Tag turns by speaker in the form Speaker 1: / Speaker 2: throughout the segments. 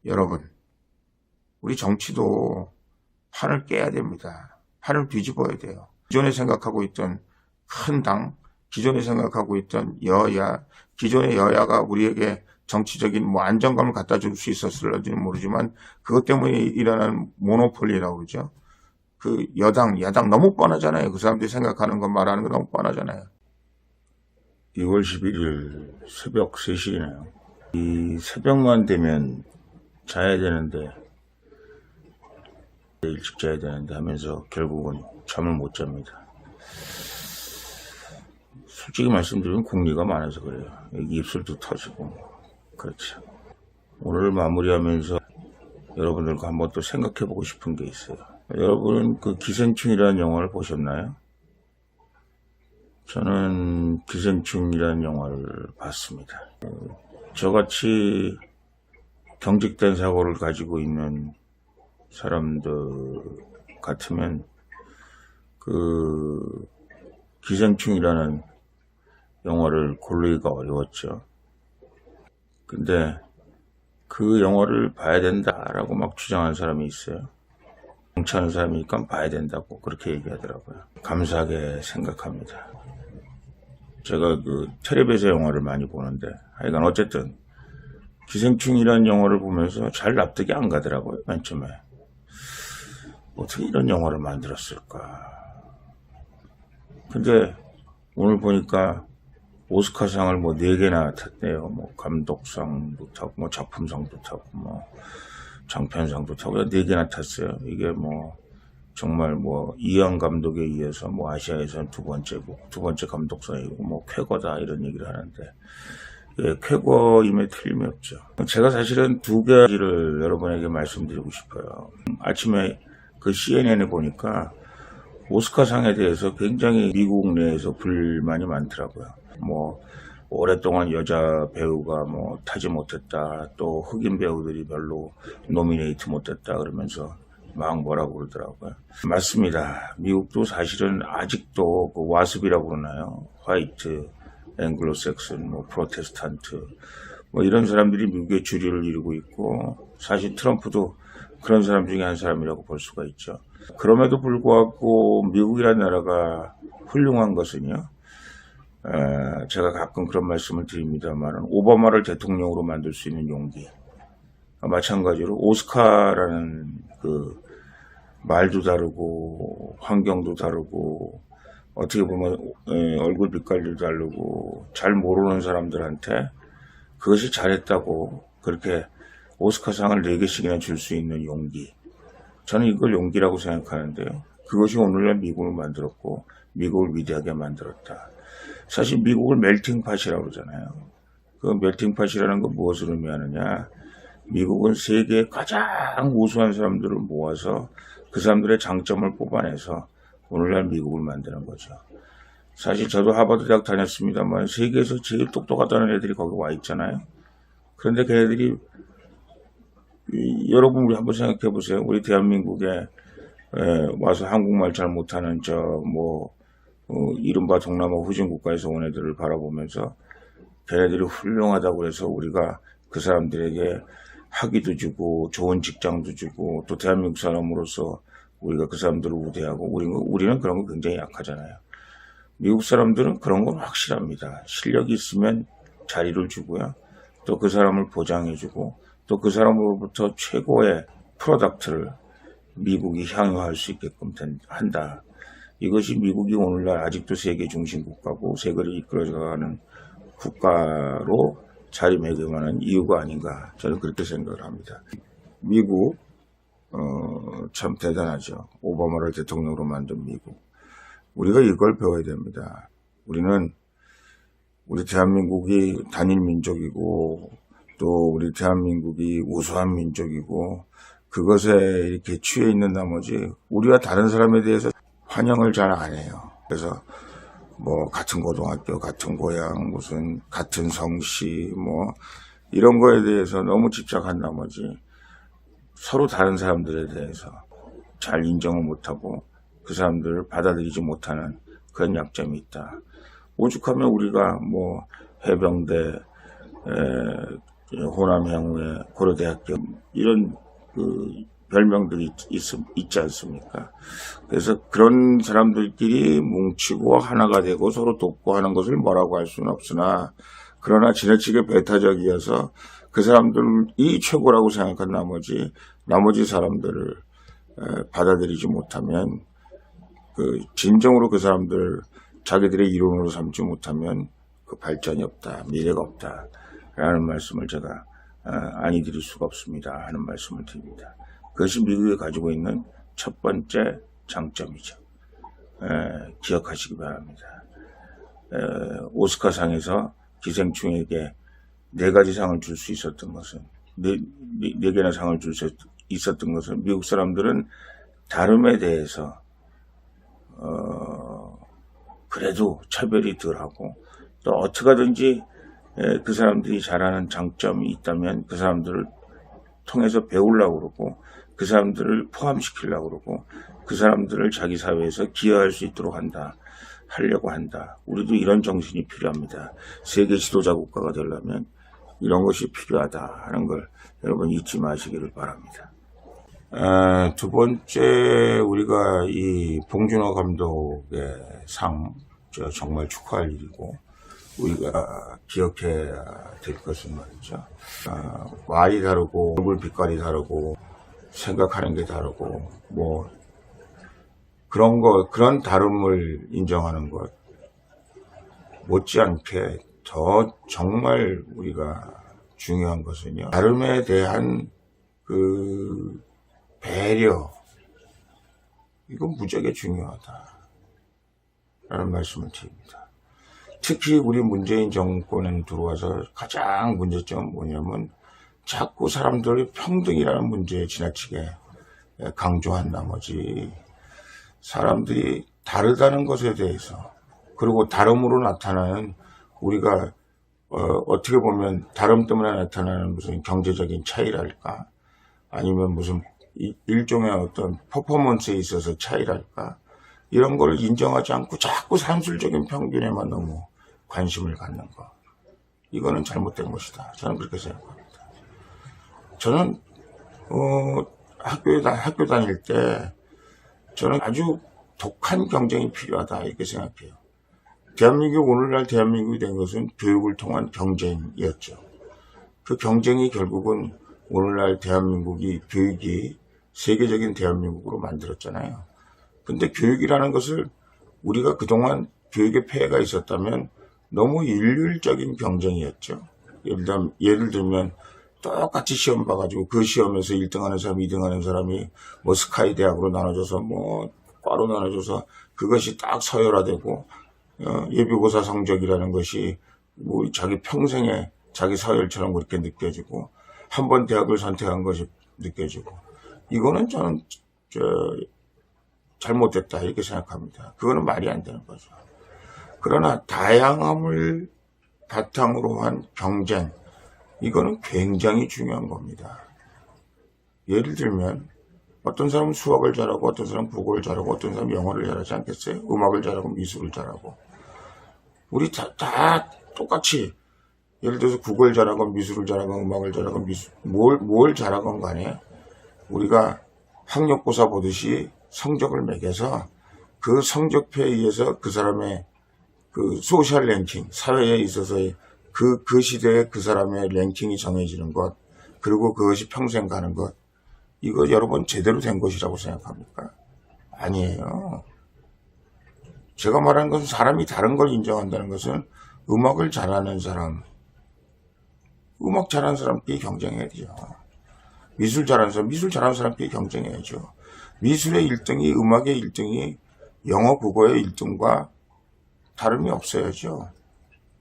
Speaker 1: 여러분, 우리 정치도 판을 깨야 됩니다. 판을 뒤집어야 돼요. 기존에 생각하고 있던 큰 당, 기존에 생각하고 있던 여야, 기존의 여야가 우리에게 정치적인 안정감을 갖다 줄 수 있었을지는 모르지만 그것 때문에 일어난 모노폴리라고 그러죠. 그 여당, 야당 너무 뻔하잖아요. 그 사람들이 생각하는 것 말하는 거 너무 뻔하잖아요.
Speaker 2: 2월 11일 새벽 3시네요. 이 새벽만 되면 자야 되는데, 일찍 자야 되는데 하면서 결국은 잠을 못 잡니다. 솔직히 말씀드리면 궁리가 많아서 그래요. 여기 입술도 터지고. 그렇죠. 오늘 마무리하면서 여러분들과 한번 또 생각해보고 싶은 게 있어요. 여러분은 그 기생충이라는 영화를 보셨나요? 저는 기생충이라는 영화를 봤습니다. 저같이 경직된 사고를 가지고 있는 사람들 같으면 그 기생충이라는 영화를 고르기가 어려웠죠. 근데 그 영화를 봐야 된다라고 막 주장하는 사람이 있어요. 정치하는 사람이니까 봐야 된다고 그렇게 얘기하더라고요. 감사하게 생각합니다. 제가 그 텔레비에서 영화를 많이 보는데 하여간 어쨌든 기생충이라는 영화를 보면서 잘 납득이 안 가더라고요. 맨 처음에 어떻게 이런 영화를 만들었을까. 근데 오늘 보니까 오스카상을 4개나 탔대요. 감독상도 타고 작품상도 타고 장편상도 타고 4개나 탔어요. 이게 정말 이안 감독에 이어서 아시아에서는 두 번째 감독상이고 쾌거다 이런 얘기를 하는데, 예, 쾌거임에 틀림이 없죠. 제가 사실은 2가지를 여러분에게 말씀드리고 싶어요. 아침에 그 CNN에 보니까 오스카상에 대해서 굉장히 미국 내에서 불만이 많더라고요. 오랫동안 여자 배우가 타지 못했다, 또 흑인 배우들이 별로 노미네이트 못했다 그러면서 막 뭐라고 그러더라고요. 맞습니다. 미국도 사실은 아직도 그 와습이라고 그러나요? 화이트, 앵글로색슨, 프로테스탄트 이런 사람들이 미국의 주류를 이루고 있고, 사실 트럼프도 그런 사람 중에 한 사람이라고 볼 수가 있죠. 그럼에도 불구하고 미국이라는 나라가 훌륭한 것은요, 제가 가끔 그런 말씀을 드립니다만, 오바마를 대통령으로 만들 수 있는 용기, 마찬가지로 오스카라는 그 말도 다르고 환경도 다르고 어떻게 보면 얼굴 빛깔도 다르고 잘 모르는 사람들한테 그것이 잘했다고 그렇게 오스카상을 4개씩이나 줄 수 있는 용기, 저는 이걸 용기라고 생각하는데요. 그것이 오늘날 미국을 만들었고 미국을 위대하게 만들었다. 사실 미국을 멜팅팟이라고 그러잖아요. 그 멜팅팟이라는 건 무엇을 의미하느냐. 미국은 세계의 가장 우수한 사람들을 모아서 그 사람들의 장점을 뽑아내서 오늘날 미국을 만드는 거죠. 사실 저도 하버드 대학 다녔습니다만 세계에서 제일 똑똑하다는 애들이 거기 와 있잖아요. 그런데 걔네들이, 여러분 우리 한번 생각해 보세요. 우리 대한민국에 와서 한국말 잘 못하는 이른바 동남아 후진국가에서 온 애들을 바라보면서 걔네들이 훌륭하다고 해서 우리가 그 사람들에게 학위도 주고 좋은 직장도 주고, 또 대한민국 사람으로서 우리가 그 사람들을 우대하고, 우리는 그런 거 굉장히 약하잖아요. 미국 사람들은 그런 건 확실합니다. 실력이 있으면 자리를 주고요, 또 그 사람을 보장해주고, 또 그 사람으로부터 최고의 프로덕트를 미국이 향유할 수 있게끔 한다. 이것이 미국이 오늘날 아직도 세계 중심 국가고 세계를 이끌어가는 국가로 자리매김하는 이유가 아닌가, 저는 그렇게 생각을 합니다. 미국 참 대단하죠. 오바마를 대통령으로 만든 미국. 우리가 이걸 배워야 됩니다. 우리 대한민국이 단일 민족이고, 또 우리 대한민국이 우수한 민족이고, 그것에 이렇게 취해 있는 나머지 우리와 다른 사람에 대해서 환영을 잘 안 해요. 그래서 같은 고등학교, 같은 고향, 무슨 같은 성씨, 이런 거에 대해서 너무 집착한 나머지 서로 다른 사람들에 대해서 잘 인정을 못하고 그 사람들을 받아들이지 못하는 그런 약점이 있다. 오죽하면 우리가 해병대, 호남 향후에 고려대학교 이런 별명들이 있지 않습니까? 그래서 그런 사람들끼리 뭉치고 하나가 되고 서로 돕고 하는 것을 뭐라고 할 수는 없으나, 그러나 지나치게 배타적이어서 그 사람들이 최고라고 생각한 나머지 사람들을 받아들이지 못하면, 진정으로 그 사람들을 자기들의 이론으로 삼지 못하면 그 발전이 없다, 미래가 없다 라는 말씀을 제가 아니 드릴 수가 없습니다 하는 말씀을 드립니다. 그것이 미국이 가지고 있는 첫 번째 장점이죠. 기억하시기 바랍니다. 오스카상에서 기생충에게 4가지 상을 줄 수 있었던 것은, 4개나 상을 줄 수 있었던 것은, 미국 사람들은 다름에 대해서 그래도 차별이 덜하고, 또 어떻게든지 그 사람들이 잘하는 장점이 있다면 그 사람들을 통해서 배우려고 그러고, 그 사람들을 포함시키려고 그러고, 그 사람들을 자기 사회에서 기여할 수 있도록 하려고 한다. 우리도 이런 정신이 필요합니다. 세계 지도자 국가가 되려면 이런 것이 필요하다 하는 걸 여러분 잊지 마시기를 바랍니다. 두 번째, 우리가 이 봉준호 감독의 상, 정말 축하할 일이고, 우리가 기억해야 될 것은 말이죠. 말이 다르고, 얼굴 빛깔이 다르고, 생각하는 게 다르고, 그런 다름을 인정하는 것, 못지않게 더 정말 우리가 중요한 것은요, 다름에 대한 배려, 이건 무지하게 중요하다 라는 말씀을 드립니다. 특히 우리 문재인 정권에 들어와서 가장 문제점은 뭐냐면, 자꾸 사람들이 평등이라는 문제에 지나치게 강조한 나머지, 사람들이 다르다는 것에 대해서, 그리고 다름으로 나타나는, 우리가 어떻게 보면 다름 때문에 나타나는 무슨 경제적인 차이랄까, 아니면 무슨 일종의 어떤 퍼포먼스에 있어서 차이랄까, 이런 걸 인정하지 않고 자꾸 산술적인 평균에만 너무 관심을 갖는 것, 이거는 잘못된 것이다. 저는 그렇게 생각합니다. 저는 학교 다닐 때 저는 아주 독한 경쟁이 필요하다 이렇게 생각해요. 오늘날 대한민국이 된 것은 교육을 통한 경쟁이었죠. 그 경쟁이 결국은 오늘날 교육이 세계적인 대한민국으로 만들었잖아요. 근데 교육이라는 것을, 우리가 그동안 교육에 폐해가 있었다면 너무 일률적인 경쟁이었죠. 예를 들면 똑같이 시험 봐가지고 그 시험에서 1등하는 사람, 2등하는 사람이 스카이 대학으로 나눠져서 과로 나눠져서 그것이 딱 서열화되고, 예비고사 성적이라는 것이 자기 평생에 자기 서열처럼 그렇게 느껴지고, 한 번 대학을 선택한 것이 느껴지고, 이거는 저는 잘못됐다 이렇게 생각합니다. 그거는 말이 안 되는 거죠. 그러나 다양함을 바탕으로 한 경쟁, 이거는 굉장히 중요한 겁니다. 예를 들면 어떤 사람은 수학을 잘하고, 어떤 사람은 국어를 잘하고, 어떤 사람은 영어를 잘하지 않겠어요? 음악을 잘하고 미술을 잘하고. 우리 다 똑같이, 예를 들어서 국어를 잘하건 미술을 잘하건 음악을 잘하건 뭘 잘하건 간에 우리가 학력고사 보듯이 성적을 매겨서 그 성적표에 의해서 그 사람의 소셜 랭킹, 사회에 있어서의 그 시대에 그 사람의 랭킹이 정해지는 것, 그리고 그것이 평생 가는 것, 이거 여러분 제대로 된 것이라고 생각합니까? 아니에요. 제가 말하는 것은, 사람이 다른 걸 인정한다는 것은, 음악을 잘하는 사람, 음악 잘하는 사람끼리 경쟁해야죠. 미술 잘하는 사람끼리 경쟁해야죠. 미술의 1등이, 음악의 1등이 영어, 국어의 1등과 다름이 없어야죠.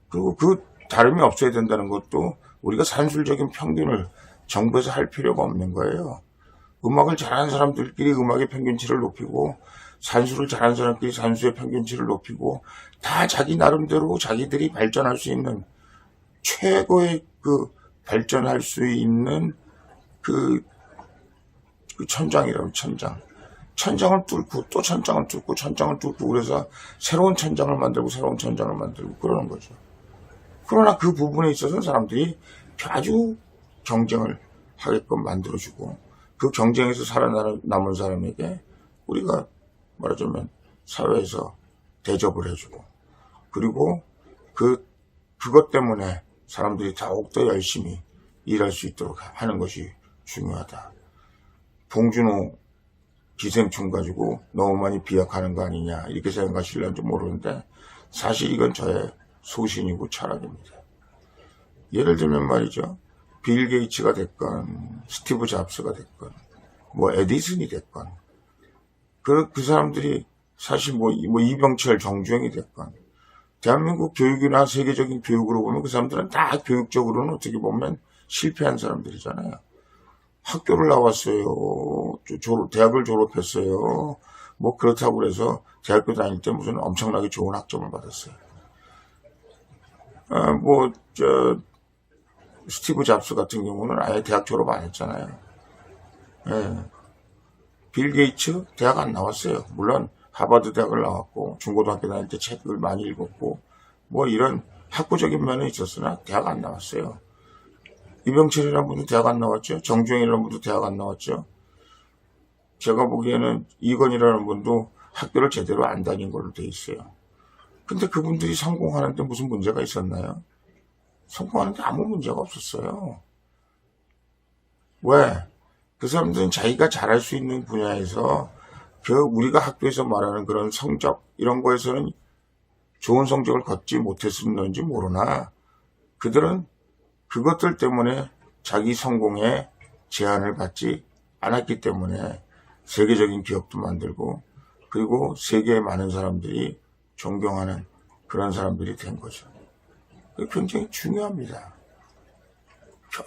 Speaker 2: 그리고 그 다름이 없어야 된다는 것도 우리가 산술적인 평균을 정부에서 할 필요가 없는 거예요. 음악을 잘하는 사람들끼리 음악의 평균치를 높이고, 산수를 잘하는 사람끼리 산수의 평균치를 높이고, 다 자기 나름대로 자기들이 발전할 수 있는, 최고의 발전할 수 있는 천장이라면 천장을 뚫고 또 천장을 뚫고 그래서 새로운 천장을 만들고 그러는 거죠. 그러나 그 부분에 있어서 사람들이 아주
Speaker 1: 경쟁을 하게끔 만들어주고 그 경쟁에서 살아남은 사람에게 우리가 말하자면 사회에서 대접을 해주고 그리고 그것 때문에 사람들이 더욱더 열심히 일할 수 있도록 하는 것이 중요하다. 봉준호 기생충 가지고 너무 많이 비약하는 거 아니냐 이렇게 생각하실런지 모르는데 사실 이건 저의 소신이고 철학입니다. 예를 들면 말이죠. 빌 게이츠가 됐건 스티브 잡스가 됐건 뭐 에디슨이 됐건 그 사람들이 사실 뭐 이병철 정주행이 됐건 대한민국 교육이나 세계적인 교육으로 보면 그 사람들은 다 교육적으로는 어떻게 보면 실패한 사람들이잖아요. 학교를 나왔어요. 대학을 졸업했어요. 뭐 그렇다고 그래서 대학교 다닐 때 무슨 엄청나게 좋은 학점을 받았어요. 스티브 잡스 같은 경우는 아예 대학 졸업 안 했잖아요. 예. 빌 게이츠 대학 안 나왔어요. 물론 하버드 대학을 나왔고 중고등학교 다닐 때 책을 많이 읽었고 뭐 이런 학구적인 면은 있었으나 대학 안 나왔어요. 이병철이라는 분도 대학 안 나왔죠. 정주행이라는 분도 대학 안 나왔죠. 제가 보기에는 이건이라는 분도 학교를 제대로 안 다닌 걸로 돼 있어요. 근데 그분들이 성공하는데 무슨 문제가 있었나요? 성공하는데 아무 문제가 없었어요. 왜? 그 사람들은 자기가 잘할 수 있는 분야에서 우리가 학교에서 말하는 그런 성적 이런 거에서는 좋은 성적을 거두지 못했었는지 모르나 그들은 그것들 때문에 자기 성공에 제한을 받지 않았기 때문에 세계적인 기업도 만들고 그리고 세계의 많은 사람들이 존경하는 그런 사람들이 된 거죠. 굉장히 중요합니다.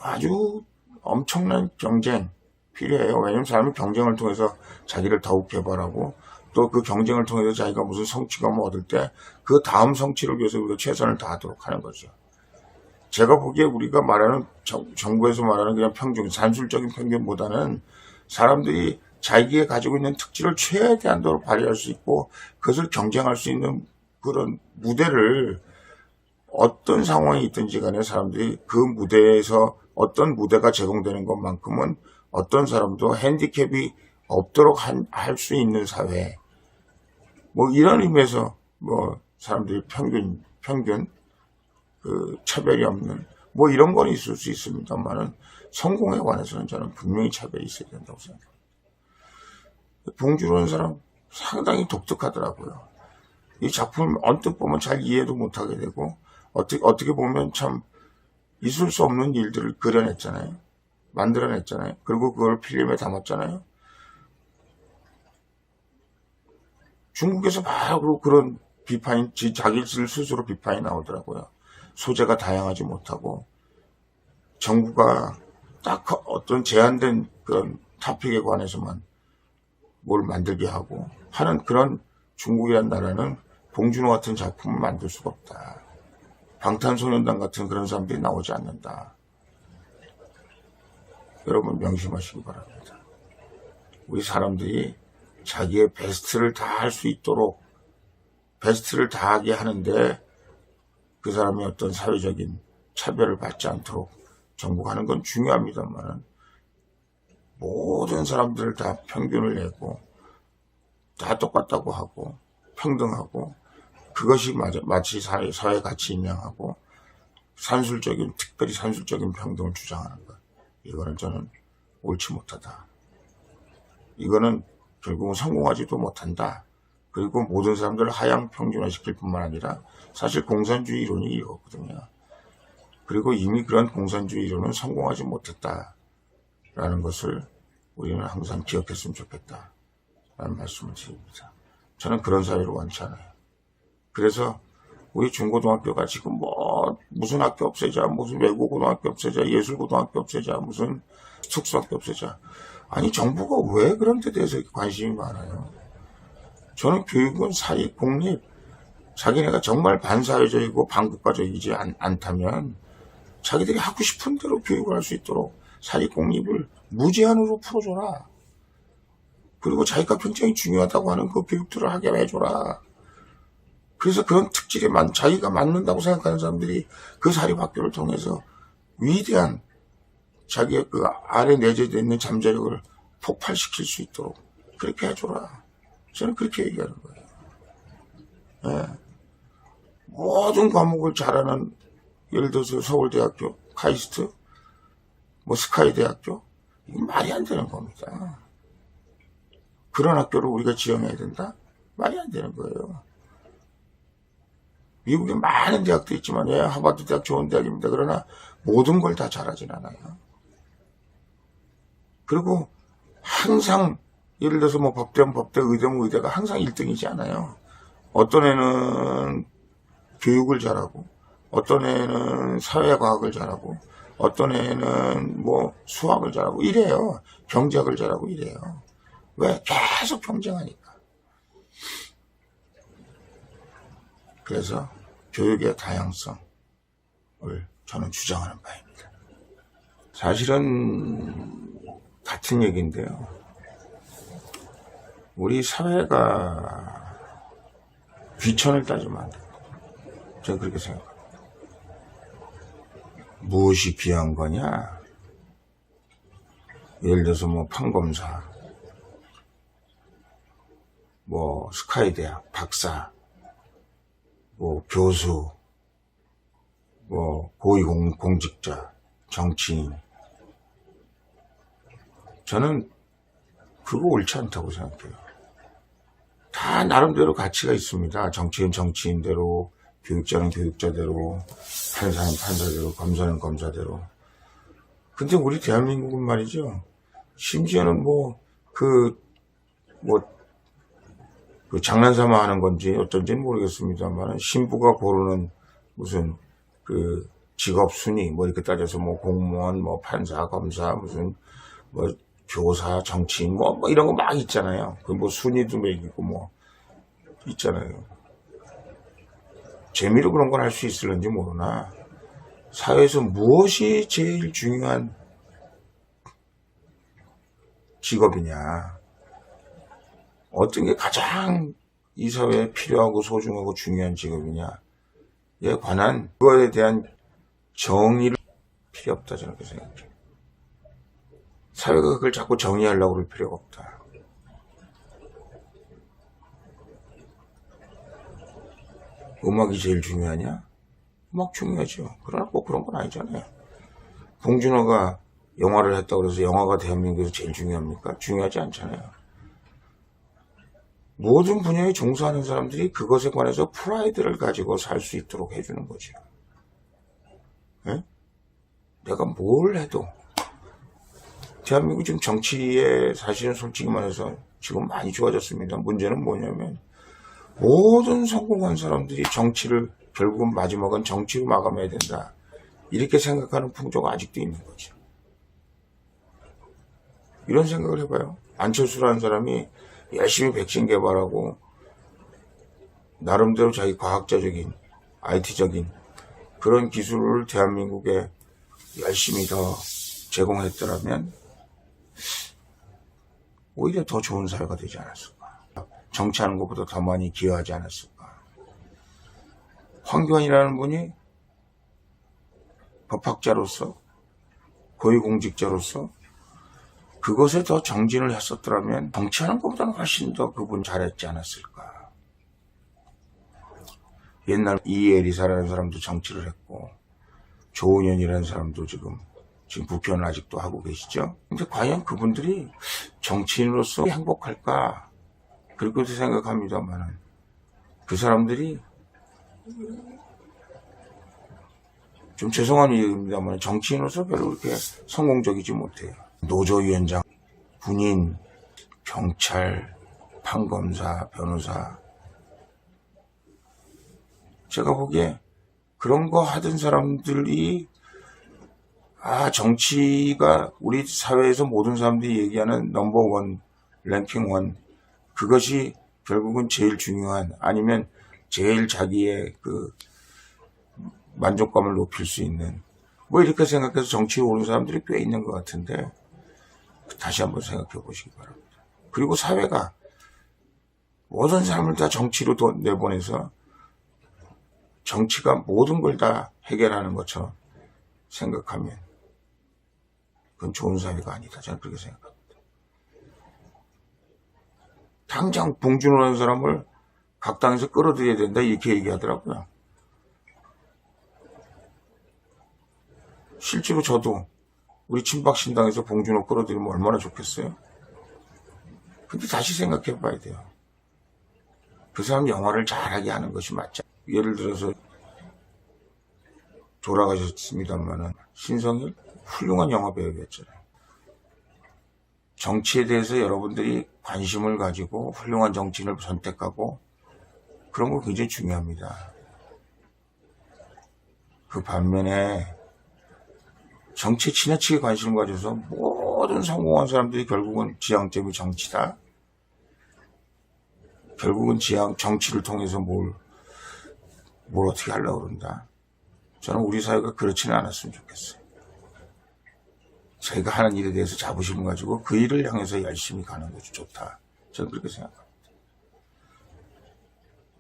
Speaker 1: 아주 엄청난 경쟁 필요해요. 왜냐하면 사람이 경쟁을 통해서 자기를 더욱 개발하고 또 그 경쟁을 통해서 자기가 무슨 성취감을 얻을 때 그 다음 성취를 위해서 우리가 최선을 다하도록 하는 거죠. 제가 보기에 우리가 말하는 정부에서 말하는 그냥 평균, 산술적인 평균보다는 사람들이 자기가 가지고 있는 특질을 최대한도로 발휘할 수 있고 그것을 경쟁할 수 있는 그런 무대를 어떤 상황이 있든지 간에 사람들이 그 무대에서 어떤 무대가 제공되는 것만큼은 어떤 사람도 핸디캡이 없도록 할 수 있는 사회. 뭐 이런 의미에서 뭐 사람들이 평균 차별이 없는 뭐 이런 건 있을 수 있습니다만은 성공에 관해서는 저는 분명히 차별이 있어야 된다고 생각합니다. 봉준호라는 사람 상당히 독특하더라고요. 이 작품 언뜻 보면 잘 이해도 못하게 되고 어떻게 보면 참 있을 수 없는 일들을 그려냈잖아요. 만들어냈잖아요. 그리고 그걸 필름에 담았잖아요. 중국에서 바로 그런 비판이 자기 스스로 비판이 나오더라고요. 소재가 다양하지 못하고 정부가 딱 어떤 제한된 그런 토픽에 관해서만 뭘 만들게 하고 하는 그런 중국이란 나라는 봉준호 같은 작품을 만들 수가 없다. 방탄소년단 같은 그런 사람들이 나오지 않는다. 여러분 명심하시기 바랍니다. 우리 사람들이 자기의 베스트를 다 할 수 있도록 베스트를 다하게 하는데 그 사람이 어떤 사회적인 차별을 받지 않도록 정복하는 건 중요합니다만 모든 사람들을 다 평균을 내고 다 똑같다고 하고 평등하고 그것이 마치 사회 가치 인양하고 특별히 산술적인 평등을 주장하는 것. 이거는 저는 옳지 못하다. 이거는 결국은 성공하지도 못한다. 그리고 모든 사람들을 하향 평준화시킬 뿐만 아니라 사실 공산주의 이론이 이거거든요. 그리고 이미 그런 공산주의 이론은 성공하지 못했다라는 것을 우리는 항상 기억했으면 좋겠다. 라는 말씀을 드립니다. 저는 그런 사회를 원치 않아요. 그래서 우리 중고등학교가 지금 무슨 학교 없애자, 무슨 외국고등학교 없애자, 예술고등학교 없애자, 무슨 특수학교 없애자. 아니 정부가 왜 그런 데 대해서 관심이 많아요? 저는 교육은 사립, 공립, 자기네가 정말 반사회적이고 반국가적이지 않다면 자기들이 하고 싶은 대로 교육을 할 수 있도록 사립, 공립을 무제한으로 풀어줘라. 그리고 자기가 굉장히 중요하다고 하는 그 교육들을 하게 해줘라. 그래서 그런 특질에 자기가 맞는다고 생각하는 사람들이 그 사립학교를 통해서 위대한 자기의 그 안에 내재되어 있는 잠재력을 폭발시킬 수 있도록 그렇게 해줘라. 저는 그렇게 얘기하는 거예요. 예. 모든 과목을 잘하는, 예를 들어서 서울대학교, 카이스트, 뭐 스카이대학교, 이건 말이 안 되는 겁니다. 그런 학교를 우리가 지원해야 된다? 말이 안 되는 거예요. 미국에 많은 대학도 있지만, 예, 하버드 대학 좋은 대학입니다. 그러나 모든 걸 다 잘하진 않아요. 그리고 항상, 예를 들어서 뭐 법대면 법대, 의대면 의대가 항상 1등이지 않아요. 어떤 애는 교육을 잘하고, 어떤 애는 사회과학을 잘하고, 어떤 애는 뭐 수학을 잘하고 이래요. 경제학을 잘하고 이래요. 왜? 계속 경쟁하니까. 그래서 교육의 다양성을 저는 주장하는 바입니다. 사실은 같은 얘기인데요. 우리 사회가 귀천을 따지면 안 됩니다. 저는 그렇게 생각합니다. 무엇이 귀한 거냐? 예를 들어서 뭐 판검사, 뭐 스카이대학 박사, 뭐 교수, 뭐 고위공직자, 정치인. 저는 그거 옳지 않다고 생각해요. 다 나름대로 가치가 있습니다. 정치인 정치인대로, 교육자는 교육자대로, 판사는 판사대로, 검사는 검사대로. 근데 우리 대한민국은 말이죠. 심지어는 그 장난삼아 하는 건지 어쩐지는 모르겠습니다만, 신부가 고르는 무슨 그 직업 순위, 뭐 이렇게 따져서 뭐 공무원, 뭐 판사, 검사, 무슨 뭐 교사, 정치인, 뭐 이런 거 막 있잖아요. 그 뭐 순위도 매기고 뭐 있잖아요. 재미로 그런 걸 할 수 있을는지 모르나, 사회에서 무엇이 제일 중요한 직업이냐, 어떤 게 가장 이 사회에 필요하고 소중하고 중요한 직업이냐에 관한 그거에 대한 정의를 필요 없다, 저는 그렇게 생각해요. 사회가 그걸 자꾸 정의하려고 그럴 필요가 없다. 음악이 제일 중요하냐? 음악 중요하죠. 그러나 꼭 그런 건 아니잖아요. 봉준호가 영화를 했다고 해서 영화가 대한민국에서 제일 중요합니까? 중요하지 않잖아요. 모든 분야에 종사하는 사람들이 그것에 관해서 프라이드를 가지고 살 수 있도록 해주는 거죠. 네? 내가 뭘 해도, 대한민국 지금 정치에 사실은 솔직히 말해서 지금 많이 좋아졌습니다. 문제는 뭐냐면, 모든 성공한 사람들이 정치를 결국은 마지막은 정치로 마감해야 된다, 이렇게 생각하는 풍조가 아직도 있는 거죠. 이런 생각을 해봐요. 안철수라는 사람이 열심히 백신 개발하고 나름대로 자기 과학자적인, IT적인 그런 기술을 대한민국에 열심히 더 제공했더라면 오히려 더 좋은 사회가 되지 않았을까. 정치하는 것보다 더 많이 기여하지 않았을까. 황교안이라는 분이 법학자로서, 고위공직자로서 그것에 더 정진을 했었더라면 정치하는 것보다는 훨씬 더 그분 잘했지 않았을까. 옛날 이에리사라는 사람도 정치를 했고, 조은현이라는 사람도 지금 국회의원 아직도 하고 계시죠. 근데 과연 그분들이 정치인으로서 행복할까? 그렇게 생각합니다만은, 그 사람들이 좀 죄송한 얘기입니다만 정치인으로서 별로 그렇게 성공적이지 못해요. 노조위원장, 군인, 경찰, 판검사, 변호사. 제가 보기에 그런 거 하던 사람들이, 정치가 우리 사회에서 모든 사람들이 얘기하는 넘버원, 랭킹 원, 그것이 결국은 제일 중요한, 아니면 제일 자기의 그 만족감을 높일 수 있는, 뭐 이렇게 생각해서 정치에 오른 사람들이 꽤 있는 것 같은데, 다시 한번 생각해 보시기 바랍니다. 그리고 사회가 모든 사람을 다 정치로 내보내서 정치가 모든 걸 다 해결하는 것처럼 생각하면 그건 좋은 사회가 아니다. 저는 그렇게 생각합니다. 당장 봉준호라는 사람을 각 당에서 끌어들여야 된다 이렇게 얘기하더라고요. 실제로 저도 우리 친박신당에서 봉준호 끌어들이면 얼마나 좋겠어요. 근데 다시 생각해 봐야 돼요. 그 사람 영화를 잘하게 하는 것이 맞죠. 예를 들어서 돌아가셨습니다만은 신성일 훌륭한 영화 배우였잖아요. 정치에 대해서 여러분들이 관심을 가지고 훌륭한 정치인을 선택하고 그런 거 굉장히 중요합니다. 그 반면에 정치에 지나치게 관심을 가져서 모든 성공한 사람들이 결국은 지향점이 정치다. 결국은 정치를 통해서 뭘 어떻게 하려고 그런다. 저는 우리 사회가 그렇지는 않았으면 좋겠어요. 자기가 하는 일에 대해서 자부심을 가지고 그 일을 향해서 열심히 가는 것이 좋다. 저는 그렇게 생각합니다.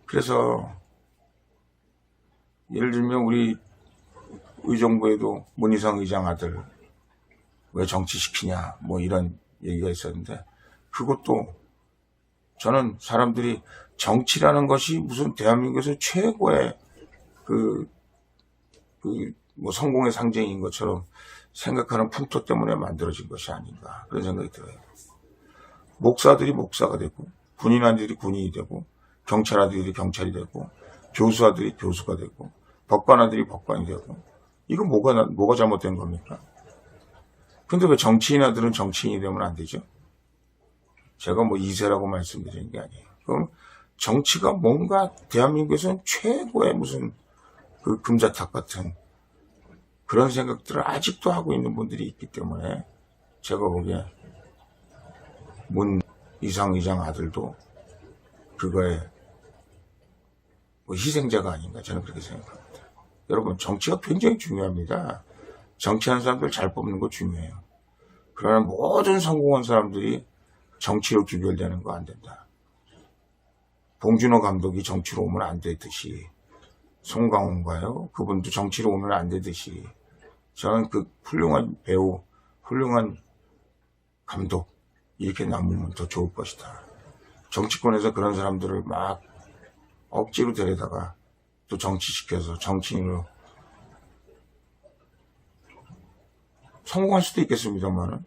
Speaker 1: 그래서 예를 들면 우리 의정부에도 문희상 의장 아들 왜 정치시키냐 뭐 이런 얘기가 있었는데 그것도 저는 사람들이 정치라는 것이 무슨 대한민국에서 최고의 뭐 성공의 상징인 것처럼 생각하는 풍토 때문에 만들어진 것이 아닌가 그런 생각이 들어요. 목사들이 목사가 되고 군인아들이 군인이 되고 경찰아들이 경찰이 되고 교수아들이 교수가 되고 법관아들이 법관이 되고 이거 뭐가 잘못된 겁니까? 근데 왜 정치인 아들은 정치인이 되면 안 되죠? 제가 뭐 이세라고 말씀드리는 게 아니에요. 그럼 정치가 뭔가 대한민국에서는 최고의 무슨 그 금자탑 같은 그런 생각들을 아직도 하고 있는 분들이 있기 때문에 제가 보기에 문희상 의장 아들도 그거에 뭐 희생자가 아닌가 저는 그렇게 생각합니다. 여러분 정치가 굉장히 중요합니다. 정치하는 사람들 잘 뽑는 거 중요해요. 그러나 모든 성공한 사람들이 정치로 귀결되는 거 안 된다. 봉준호 감독이 정치로 오면 안 되듯이 송강호인가요? 그분도 정치로 오면 안 되듯이 저는 그 훌륭한 배우, 훌륭한 감독 이렇게 남으면 더 좋을 것이다. 정치권에서 그런 사람들을 막 억지로 데려다가 또 정치시켜서 정치인으로 성공할 수도 있겠습니다만은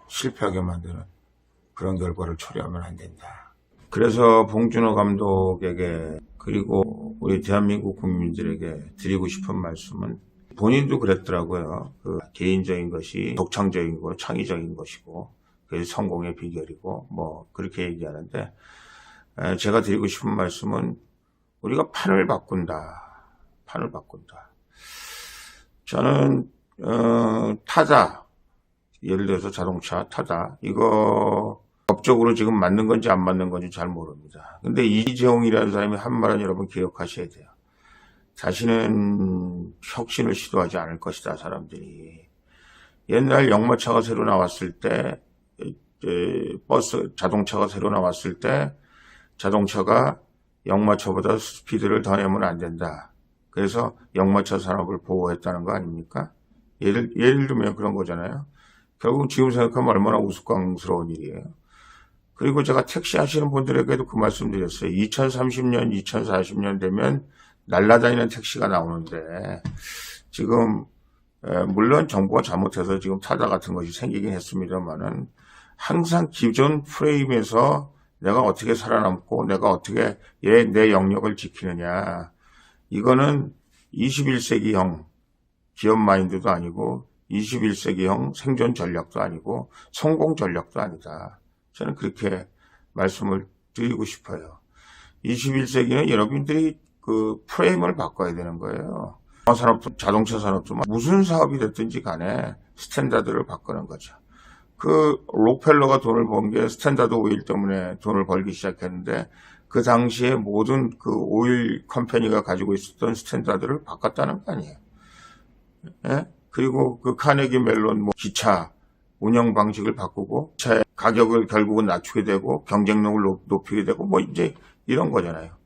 Speaker 1: 실패하게 만드는 그런 결과를 초래하면 안 된다. 그래서 봉준호 감독에게 그리고 우리 대한민국 국민들에게 드리고 싶은 말씀은 본인도 그랬더라고요. 그 개인적인 것이 독창적이고 창의적인 것이고 그게 성공의 비결이고 뭐 그렇게 얘기하는데 제가 드리고 싶은 말씀은 우리가 판을 바꾼다. 판을 바꾼다. 저는 타다 예를 들어서 자동차 타다 이거 법적으로 지금 맞는 건지 안 맞는 건지 잘 모릅니다. 근데 이재용이라는 사람이 한 말은 여러분 기억하셔야 돼요. 자신은 혁신을 시도하지 않을 것이다 사람들이. 옛날 역마차가 새로 나왔을 때 자동차가 새로 나왔을 때 자동차가 역마차보다 스피드를 더 내면 안 된다. 그래서 역마차 산업을 보호했다는 거 아닙니까? 예를 들면 그런 거잖아요. 결국 지금 생각하면 얼마나 우스꽝스러운 일이에요. 그리고 제가 택시 하시는 분들에게도 그 말씀 드렸어요. 2030년, 2040년 되면 날아다니는 택시가 나오는데 지금 물론 정부가 잘못해서 지금 타다 같은 것이 생기긴 했습니다만은 항상 기존 프레임에서 내가 어떻게 살아남고 내가 어떻게 내 영역을 지키느냐. 이거는 21세기형 기업 마인드도 아니고 21세기형 생존 전략도 아니고 성공 전략도 아니다. 저는 그렇게 말씀을 드리고 싶어요. 21세기는 여러분들이 그 프레임을 바꿔야 되는 거예요. 산업도 자동차 산업도 무슨 사업이 됐든지 간에 스탠다드를 바꾸는 거죠. 그 록펠러가 돈을 번 게 스탠다드 오일 때문에 돈을 벌기 시작했는데 그 당시에 모든 그 오일 컴퍼니가 가지고 있었던 스탠다드를 바꿨다는 거 아니에요. 예? 그리고 그 카네기 멜론 기차 운영 방식을 바꾸고 기차의 가격을 결국은 낮추게 되고 경쟁력을 높이게 되고 뭐 이제 이런 거잖아요.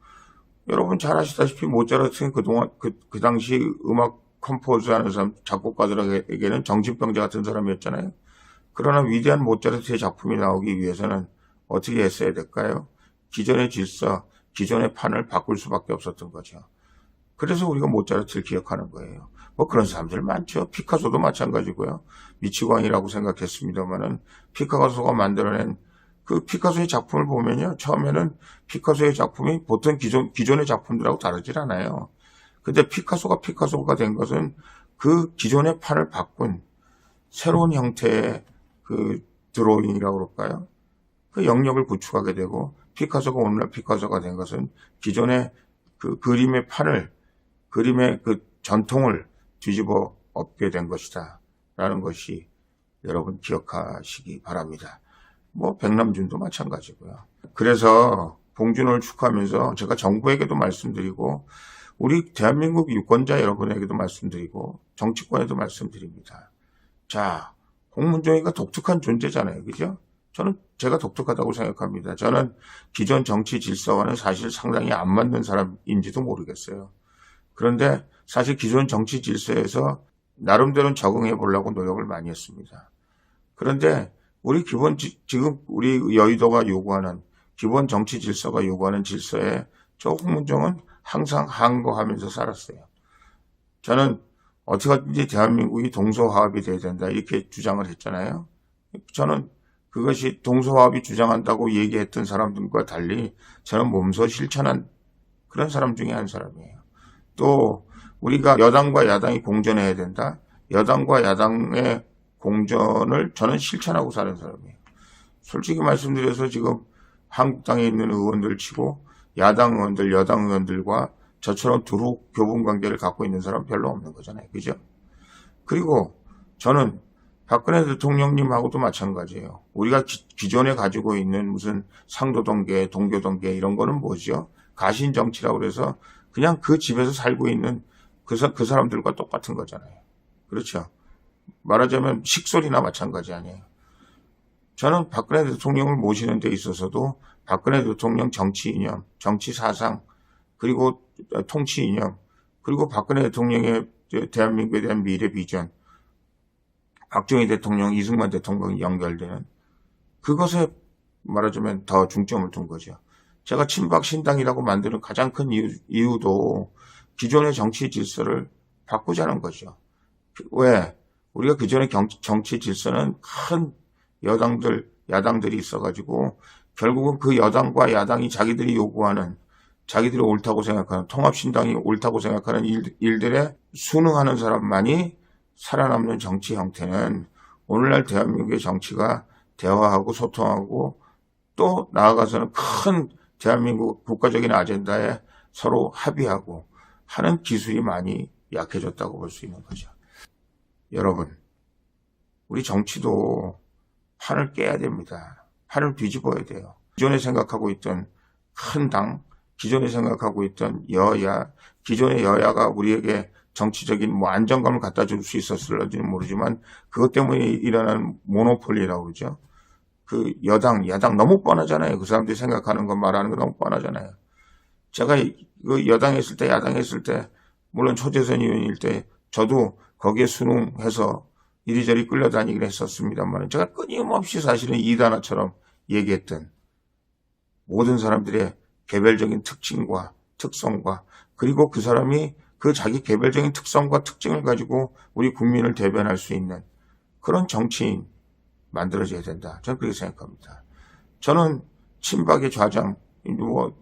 Speaker 1: 여러분 잘 아시다시피 모차르트는 그동안 그 당시 음악 컴포즈하는 사람, 작곡가들에게는 정신병자 같은 사람이었잖아요. 그러나 위대한 모차르트의 작품이 나오기 위해서는 어떻게 했어야 될까요? 기존의 질서, 기존의 판을 바꿀 수밖에 없었던 거죠. 그래서 우리가 모차르트를 기억하는 거예요. 뭐 그런 사람들 많죠. 피카소도 마찬가지고요. 미치광이라고 생각했습니다만은 피카소가 만들어낸 그 피카소의 작품을 보면요. 처음에는 피카소의 작품이 보통 기존의 작품들하고 다르질 않아요. 근데 피카소가 된 것은 그 기존의 판을 바꾼 새로운 형태의 그 드로잉이라고 그럴까요? 그 영역을 구축하게 되고 피카소가 오늘날 피카소가 된 것은 기존의 그 그림의 그 전통을 뒤집어 엎게 된 것이다. 라는 것이 여러분 기억하시기 바랍니다. 뭐 백남준도 마찬가지고요. 그래서 봉준호를 축하하면서 제가 정부에게도 말씀드리고 우리 대한민국 유권자 여러분에게도 말씀드리고 정치권에도 말씀드립니다. 자, 홍문종이가 독특한 존재잖아요. 그죠? 저는 제가 독특하다고 생각합니다. 저는 기존 정치 질서와는 사실 상당히 안 맞는 사람인지도 모르겠어요. 그런데 사실 기존 정치 질서에서 나름대로 적응해 보려고 노력을 많이 했습니다. 그런데 지금 우리 여의도가 요구하는 기본 정치 질서가 요구하는 질서에 저 홍문종은 항상 항거하면서 살았어요. 저는 어떻게든지 대한민국이 동서화합이 돼야 된다 이렇게 주장을 했잖아요. 저는 그것이 동서화합이 주장한다고 얘기했던 사람들과 달리 저는 몸소 실천한 그런 사람 중에 한 사람이에요. 또 우리가 여당과 야당이 공존해야 된다. 여당과 야당의 공존을 저는 실천하고 사는 사람이에요. 솔직히 말씀드려서 지금 한국당에 있는 의원들 치고 야당 의원들, 여당 의원들과 저처럼 두루 교분 관계를 갖고 있는 사람은 별로 없는 거잖아요. 그죠? 그리고 저는 박근혜 대통령님하고도 마찬가지예요. 우리가 기존에 가지고 있는 무슨 상도동계, 동교동계 이런 거는 뭐죠? 가신정치라고 그래서 그냥 그 집에서 살고 있는 그 사람들과 똑같은 거잖아요. 그렇죠? 말하자면 식솔이나 마찬가지 아니에요. 저는 박근혜 대통령을 모시는 데 있어서도 박근혜 대통령 정치 이념, 정치 사상, 그리고 통치 이념, 그리고 박근혜 대통령의 대한민국에 대한 미래 비전, 박정희 대통령, 이승만 대통령이 연결되는 그것에 말하자면 더 중점을 둔 거죠. 제가 친박 신당이라고 만드는 가장 큰 이유도 기존의 정치 질서를 바꾸자는 거죠. 왜? 우리가 그전에 정치 질서는 큰 야당들이 있어가지고 결국은 그 여당과 야당이 자기들이 요구하는 자기들이 옳다고 생각하는 통합신당이 옳다고 생각하는 일들에 순응하는 사람만이 살아남는 정치 형태는 오늘날 대한민국의 정치가 대화하고 소통하고 또 나아가서는 큰 대한민국 국가적인 아젠다에 서로 합의하고 하는 기술이 많이 약해졌다고 볼 수 있는 거죠. 여러분, 우리 정치도 판을 깨야 됩니다. 판을 뒤집어야 돼요. 기존에 생각하고 있던 큰 당, 기존에 생각하고 있던 여야, 기존의 여야가 우리에게 정치적인 안정감을 갖다 줄 수 있었을지는 모르지만 그것 때문에 일어나는 모노폴리라고 그러죠. 그 야당 너무 뻔하잖아요. 그 사람들이 생각하는 거 말하는 거 너무 뻔하잖아요. 제가 그 여당에 있을 때, 야당에 있을 때, 물론 초재선 의원일 때 저도 거기에 순응해서 이리저리 끌려다니긴 했었습니다만 제가 끊임없이 사실은 이단아처럼 얘기했던 모든 사람들의 개별적인 특징과 특성과 그리고 그 사람이 그 자기 개별적인 특성과 특징을 가지고 우리 국민을 대변할 수 있는 그런 정치인 만들어져야 된다. 저는 그렇게 생각합니다. 저는 친박의 좌장,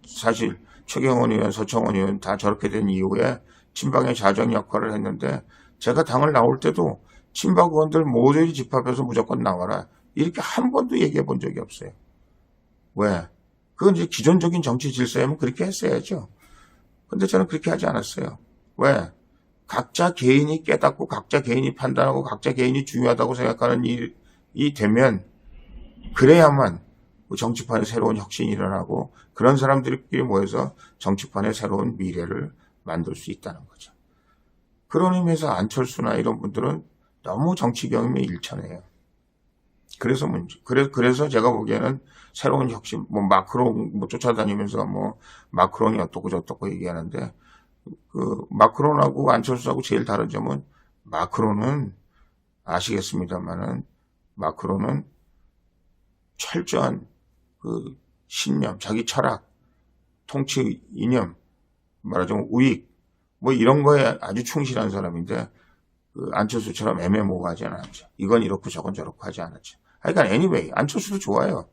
Speaker 1: 사실 최경원 의원, 서청원 의원 다 저렇게 된 이후에 친박의 좌장 역할을 했는데 제가 당을 나올 때도 친박 의원들 모조리 집합해서 무조건 나와라. 이렇게 한 번도 얘기해 본 적이 없어요. 왜? 그건 이제 기존적인 정치 질서라면 그렇게 했어야죠. 근데 저는 그렇게 하지 않았어요. 왜? 각자 개인이 깨닫고 각자 개인이 판단하고 각자 개인이 중요하다고 생각하는 일이 되면 그래야만 정치판에 새로운 혁신이 일어나고 그런 사람들끼리 모여서 정치판에 새로운 미래를 만들 수 있다는 거죠. 그런 의미에서 안철수나 이런 분들은 너무 정치 경험이 일천해요. 그래서 제가 보기에는 새로운 혁신, 마크롱 쫓아다니면서 마크롱이 어떻고 저떻고 얘기하는데 그 마크론하고 안철수하고 제일 다른 점은 마크론은 아시겠습니다만은 마크론은 철저한 그 신념, 자기 철학, 통치 이념, 말하자면 우익 뭐 이런 거에 아주 충실한 사람인데 그 안철수처럼 애매모호하지 않았죠. 이건 이렇고 저건 저렇고 하지 않았죠. 그러니까 anyway 안철수도 좋아요.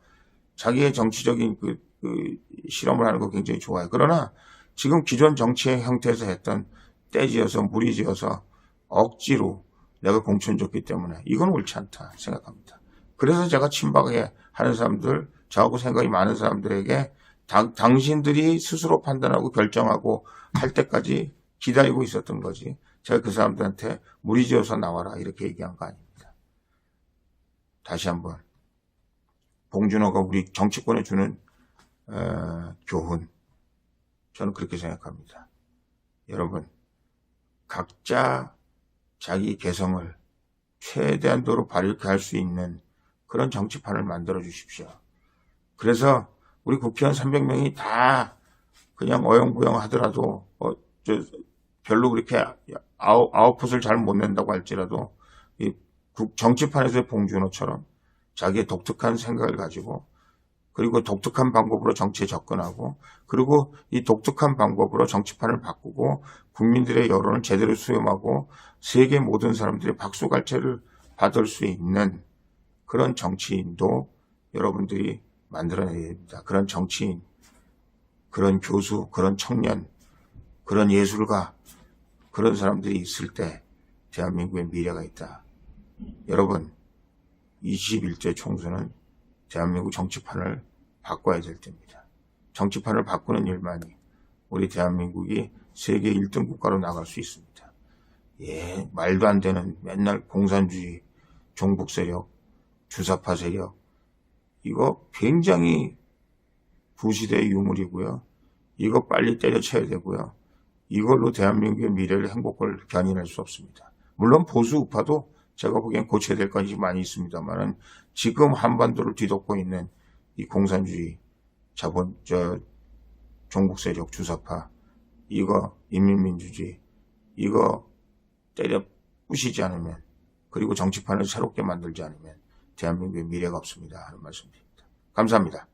Speaker 1: 자기의 정치적인 그 실험을 하는 거 굉장히 좋아요. 그러나 지금 기존 정치의 형태에서 했던 떼지어서 무리지어서 억지로 내가 공천 줬기 때문에 이건 옳지 않다 생각합니다. 그래서 제가 친박에 하는 사람들, 저하고 생각이 많은 사람들에게 당신들이 스스로 판단하고 결정하고 할 때까지 기다리고 있었던 거지. 제가 그 사람들한테 무리지어서 나와라 이렇게 얘기한 거 아닙니다. 다시 한번 봉준호가 우리 정치권에 주는 교훈, 저는 그렇게 생각합니다. 여러분, 각자 자기 개성을 최대한도로 발휘할 수 있는 그런 정치판을 만들어 주십시오. 그래서 우리 국회의원 300명이 다 그냥 어영부영 하더라도 별로 그렇게 아웃풋을 잘 못 낸다고 할지라도 이 정치판에서의 봉준호처럼 자기의 독특한 생각을 가지고 그리고 독특한 방법으로 정치에 접근하고 그리고 이 독특한 방법으로 정치판을 바꾸고 국민들의 여론을 제대로 수렴하고 세계 모든 사람들의 박수갈채를 받을 수 있는 그런 정치인도 여러분들이 만들어내야 됩니다. 그런 정치인, 그런 교수, 그런 청년, 그런 예술가, 그런 사람들이 있을 때 대한민국의 미래가 있다. 여러분, 21대 총선은 대한민국 정치판을 바꿔야 될 때입니다. 정치판을 바꾸는 일만이 우리 대한민국이 세계 1등 국가로 나갈 수 있습니다. 예, 말도 안 되는 맨날 공산주의, 종북 세력, 주사파 세력, 이거 굉장히 구시대의 유물이고요. 이거 빨리 때려쳐야 되고요. 이걸로 대한민국의 미래를 행복을 견인할 수 없습니다. 물론 보수 우파도 제가 보기엔 고쳐야 될 것이 많이 있습니다만은 지금 한반도를 뒤덮고 있는 이 공산주의, 종북 세력, 주사파, 이거 인민민주주의, 이거 때려 부시지 않으면 그리고 정치판을 새롭게 만들지 않으면 대한민국의 미래가 없습니다 하는 말씀드립니다. 감사합니다.